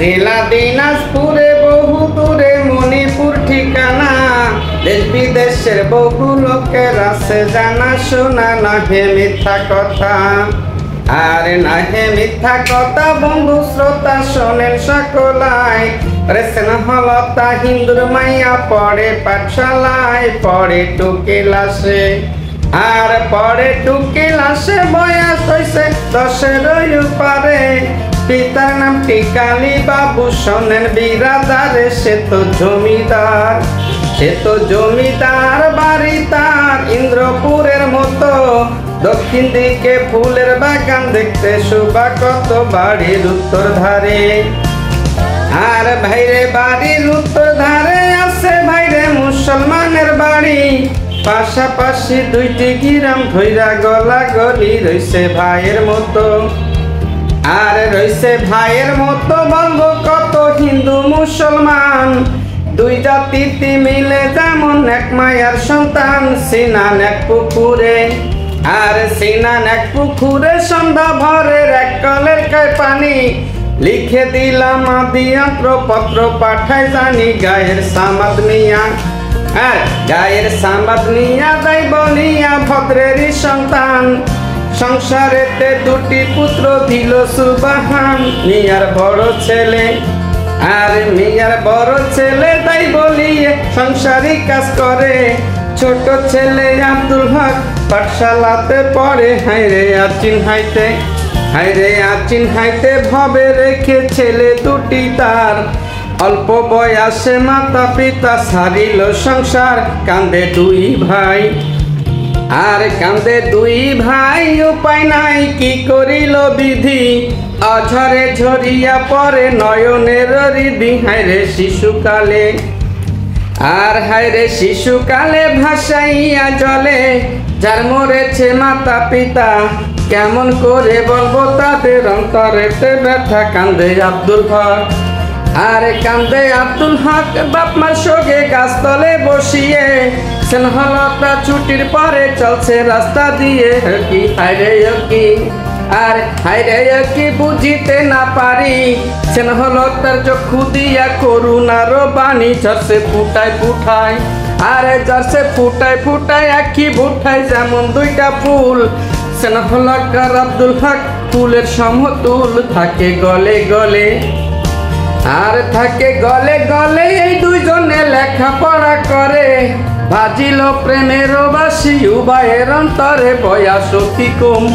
জেলা দিনাজপুরে বহু দূরে মণিপুর ঠিকানা, দেশ বিদেশের বহু লোকের আছে জানা শোনা, নহে মিথ্যা কথা। আর নহে মিথ্যা কথা বন্ধু শ্রোতা শোনেন সকলাই, স্নেহলতা হিন্দুর মাইয়া পড়ে পাঠশালায়, পড়ে টুকি ক্লাসে। আর পড়ে টুকি ক্লাসে, বয়স হইছে 10-এর পারে। পিতার নাম টিকালি বাবু, শোনেন বিরাদারে, সে তো জমিদার। সে তো জমিদার, বাড়ি তার ইন্দ্রপুরের মতো, দক্ষিণ দিকে ফুলের বাগান, দেখতে শোভা কত, বাড়ির উত্তর ধারে। আর ভাইরে বাড়ির উত্তর ধারে আছে ভাইরে মুসলমানের বাড়ি, পাশাপাশি দুইটি গ্রাম ধইরা গলা গলি, রইছে ভাইয়ের মতো। আর রইছে ভাইয়ের মতো বলবো কত হিন্দু মুসলমান, দুই জাতিতে মিলে যেমন এক মায়ার সন্তান। সিনান এক পুকুরে, আর সিনান এক পুকুরে, সন্ধ্যা ভরের এক কলের পানি, লিখে দিলাম আদিয়ন্ত্র পত্র পাঠাই জানি, গায়ের সামাদ মিয়া। আর গায়ের সামাদ মিয়া যাই বলিয়া ভদ্রেরই সন্তান, সংসারেতে দুটি পুত্র দিল সুবাহান। মিয়ার বড় ছেলে, আর মিয়ার বড় ছেলে তাই বলিয়ে সংসারী কাজ করে, ছোট ছেলে আব্দুল হক পাঠশালাতে পড়ে। হাইরে আচিন হাইতে, হাইরে আচিন হাইতে ভবে রেখে ছেলে দুটি তার, অল্প বয়সে মাতা পিতা সারিল সংসার, কান্দে দুই ভাই। আর কান্দে দুই ভাই, উপায় নাই কি করিল বিধি, অঝরে ঝরিয়া পড়ে নয়নের হৃদি। হায়রে শিশুকালে, আর হায়রে শিশুকালে ভাসাইয়া জলে, যার মরেছে মাতা পিতা, কেমন করে বলবো তাদের অন্তরেতে ব্যথা। কান্দে আব্দুল হক, আর কান্দে আব্দুল হক বাপমার সঙ্গে গাছতলে বসিয়ে, স্নেহলতা ছুটির পরে চলছে রাস্তা দিয়ে। কি হায়রে কি, আর হায়রে কি বুঝিতে না পারি, স্নেহলতার চক্ষু দিয়া করুণার বাণী, ঝরছে ফুটায় ফুটায়, আরে ঝরছে ফুটায় ফুটায় আখি বুঠায়, যেমন দুইটা ফুল। স্নেহলতার আব্দুল হক ফুলের সমতুল, থাকে গলে গলে, আর থাকে গলে গলে, এই দুইজনে লেখাপড়া করে, বাজিল প্রেমের বাসি উভয়ের অন্তরে। বয়স অতি কম,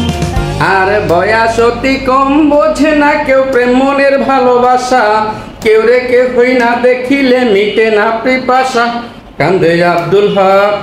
আর বয়স অতি কম, বোঝে না কেউ প্রেম মনের ভালোবাসা, কেউ রে কেউ হই না দেখিলে মিটে না পিপাসা। কান্দে আব্দুল হক।